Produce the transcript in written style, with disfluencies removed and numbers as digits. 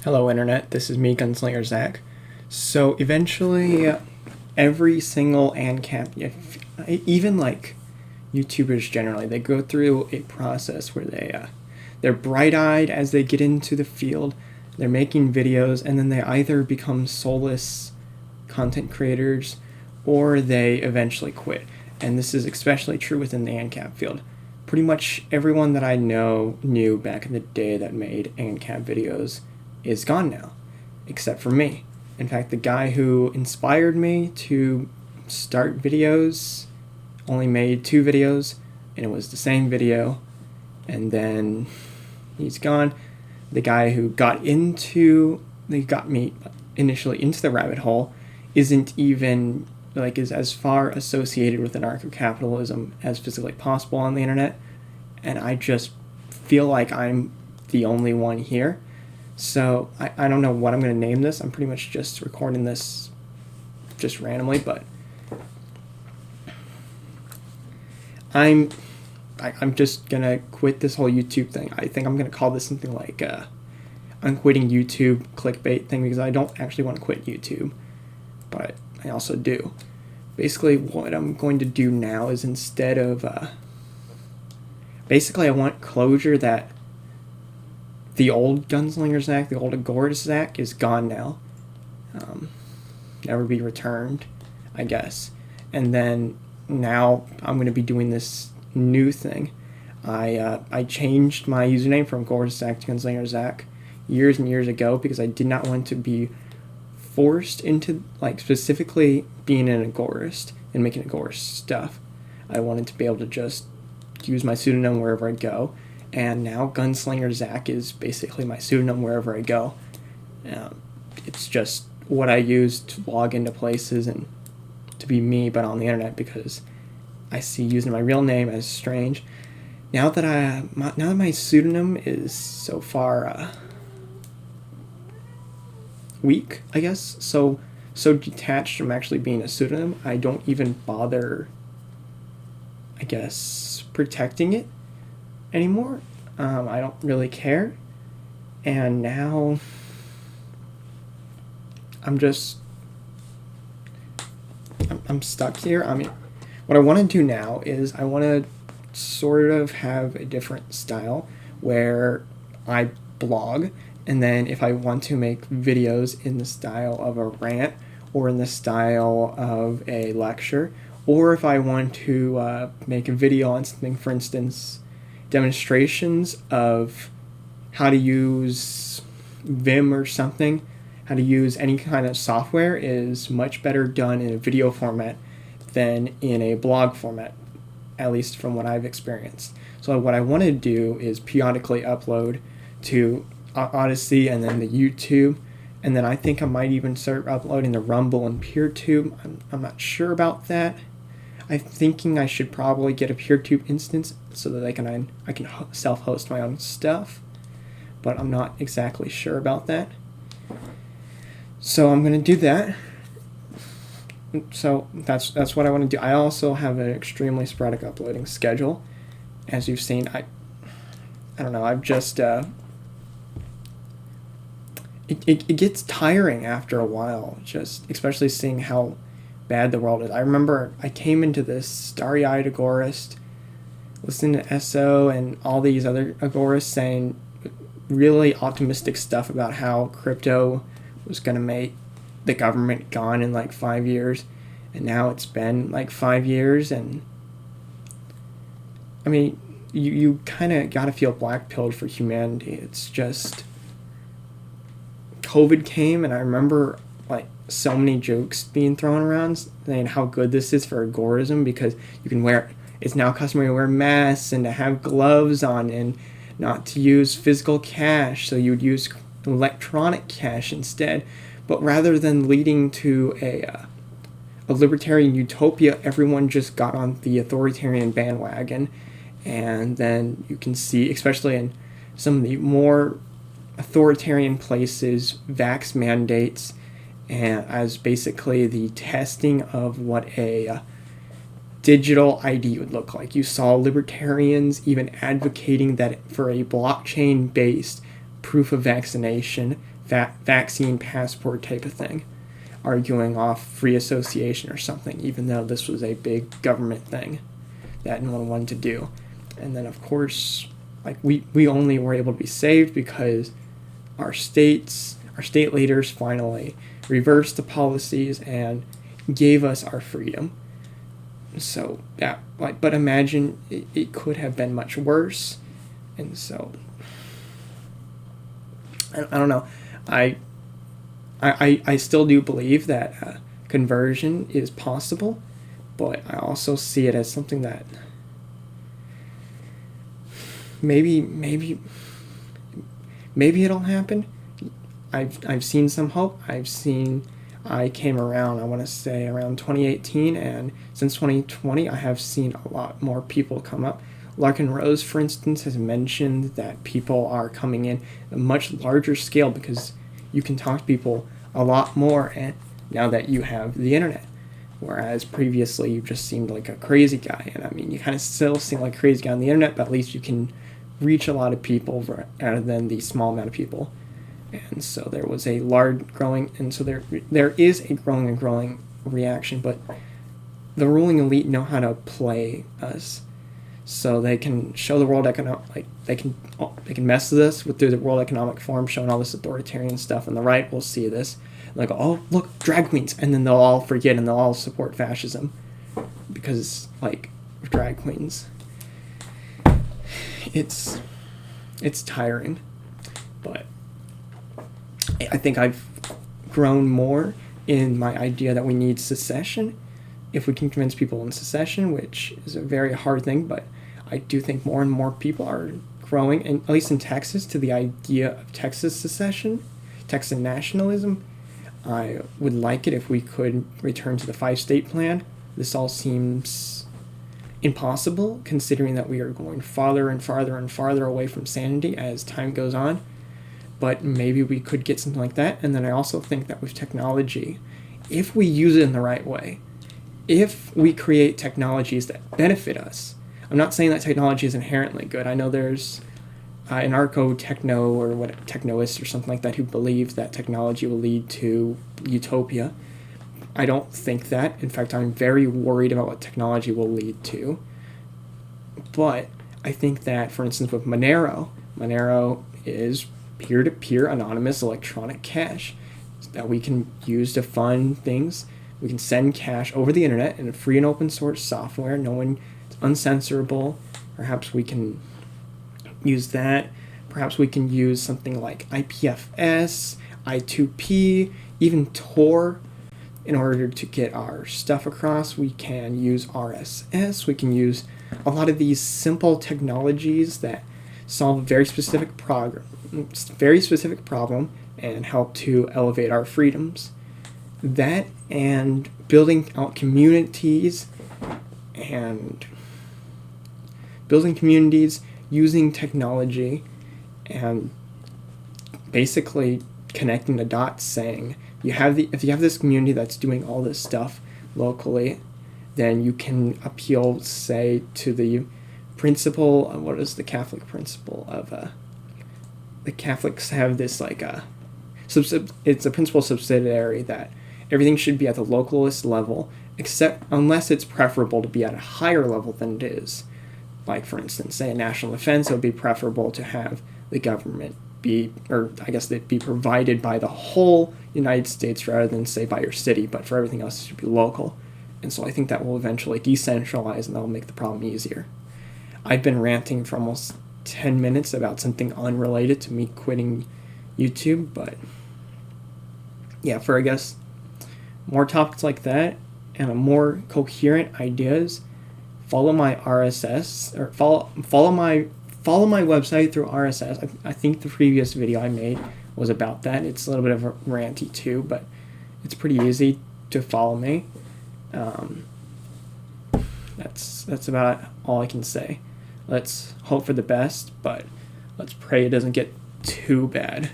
Hello Internet, this is me, Gunslinger Zach. So eventually, every single ANCAP, even like YouTubers generally, they go through a process where they're bright-eyed as they get into the field, they're making videos, and then they either become soulless content creators or they eventually quit. And this is especially true within the ANCAP field. Pretty much everyone that I knew back in the day that made ANCAP videos is gone now, except for me. In fact, the guy who inspired me to start videos only made 2 videos, and it was the same video, and then he's gone. The guy who got me initially into the rabbit hole isn't even, is as far associated with anarcho-capitalism as physically possible on the internet, and I just feel like I'm the only one here. So I don't know what I'm going to name this. I'm pretty much just recording this just randomly, but I'm just going to quit this whole YouTube thing. I think I'm going to call this something like I'm quitting YouTube clickbait thing, because I don't actually want to quit YouTube, but I also do. Basically, what I'm going to do now is instead of basically I want closure that the old Gunslinger Zach, the old Agorist Zach, is gone now. Never be returned, I guess. And then now I'm going to be doing this new thing. I changed my username from Agorist Zach to Gunslinger Zach years and years ago because I did not want to be forced into specifically being an Agorist and making Agorist stuff. I wanted to be able to just use my pseudonym wherever I go. And now Gunslinger Zach is basically my pseudonym wherever I go. It's just what I use to log into places and to be me, but on the internet, because I see using my real name as strange. Now that my pseudonym is so far weak, I guess, so detached from actually being a pseudonym, I don't even bother, I guess, protecting it anymore. I don't really care, and now I'm stuck here. I mean, what I want to do now is I want to sort of have a different style where I blog, and then if I want to make videos in the style of a rant or in the style of a lecture, or if I want to make a video on something, for instance, demonstrations of how to use Vim or something, how to use any kind of software is much better done in a video format than in a blog format, at least from what I've experienced. So what I want to do is periodically upload to Odyssey and then the YouTube, and then I think I might even start uploading to Rumble and PeerTube. I'm not sure about that. I'm thinking I should probably get a PeerTube instance so that I can self-host my own stuff, but I'm not exactly sure about that. So I'm going to do that. So that's what I want to do. I also have an extremely sporadic uploading schedule. As you've seen, I don't know, I've just it gets tiring after a while, just especially seeing how bad the world is. I remember I came into this starry-eyed agorist, listening to SO and all these other agorists saying really optimistic stuff about how crypto was going to make the government gone in 5 years, and now it's been 5 years, and I mean, you kind of got to feel black-pilled for humanity. It's just COVID came, and I remember so many jokes being thrown around saying how good this is for agorism, because you can it's now customary to wear masks and to have gloves on and not to use physical cash, so you would use electronic cash instead. But rather than leading to a libertarian utopia, everyone just got on the authoritarian bandwagon. And then you can see, especially in some of the more authoritarian places, vax mandates, and as basically the testing of what a digital ID would look like. You saw libertarians even advocating that for a blockchain-based proof of vaccination, vaccine passport type of thing, arguing off free association or something, even though this was a big government thing that no one wanted to do. And then, of course, like we only were able to be saved because our state leaders finally reversed the policies and gave us our freedom. So yeah, but imagine it could have been much worse. And so I don't know. I still do believe that conversion is possible, but I also see it as something that maybe it'll happen. I've seen some hope. I came around, I want to say around 2018, and since 2020 I have seen a lot more people come up. Larkin Rose, for instance, has mentioned that people are coming in a much larger scale because you can talk to people a lot more and now that you have the internet. Whereas previously you just seemed like a crazy guy. And I mean, you kind of still seem like a crazy guy on the internet, but at least you can reach a lot of people rather than the small amount of people. And so there was a large growing, and so there is a growing reaction, but the ruling elite know how to play us. So they can show the world they can mess with us through the World Economic Forum, showing all this authoritarian stuff, and the right will see this and they'll go, oh look, drag queens, and then they'll all forget and they'll all support fascism because like drag queens. It's tiring, but I think I've grown more in my idea that we need secession. If we can convince people in secession, which is a very hard thing, but I do think more and more people are growing, and at least in Texas, to the idea of Texas secession, Texan nationalism. I would like it if we could return to the 5-state plan. This all seems impossible, considering that we are going farther and farther and farther away from sanity as time goes on. But maybe we could get something like that. And then I also think that with technology, if we use it in the right way, if we create technologies that benefit us, I'm not saying that technology is inherently good. I know there's anarcho-techno or technoists or something like that who believe that technology will lead to utopia. I don't think that. In fact, I'm very worried about what technology will lead to. But I think that, for instance, with Monero is peer-to-peer anonymous electronic cash that we can use to fund things. We can send cash over the internet in a free and open source software. It's uncensorable. Perhaps we can use that. Perhaps we can use something like IPFS, I2P, even Tor. In order to get our stuff across, we can use RSS. We can use a lot of these simple technologies that solve a very specific problem and help to elevate our freedoms. That and building out communities using technology and basically connecting the dots, saying if you have this community that's doing all this stuff locally, then you can appeal, say, to the principle. What is the Catholic principle of the Catholics have this it's a principle subsidiary that everything should be at the localist level, except unless it's preferable to be at a higher level than it is. Like, for instance, say a national defense, it would be preferable to have the government be provided by the whole United States rather than, say, by your city, but for everything else it should be local. And so I think that will eventually decentralize and that will make the problem easier. I've been ranting for almost 10 minutes about something unrelated to me quitting YouTube, but yeah, for I guess more topics like that and more coherent ideas, follow my RSS or follow my website through RSS. I think the previous video I made was about that. It's a little bit of a ranty too, but it's pretty easy to follow me. That's about all I can say. Let's hope for the best, but let's pray it doesn't get too bad.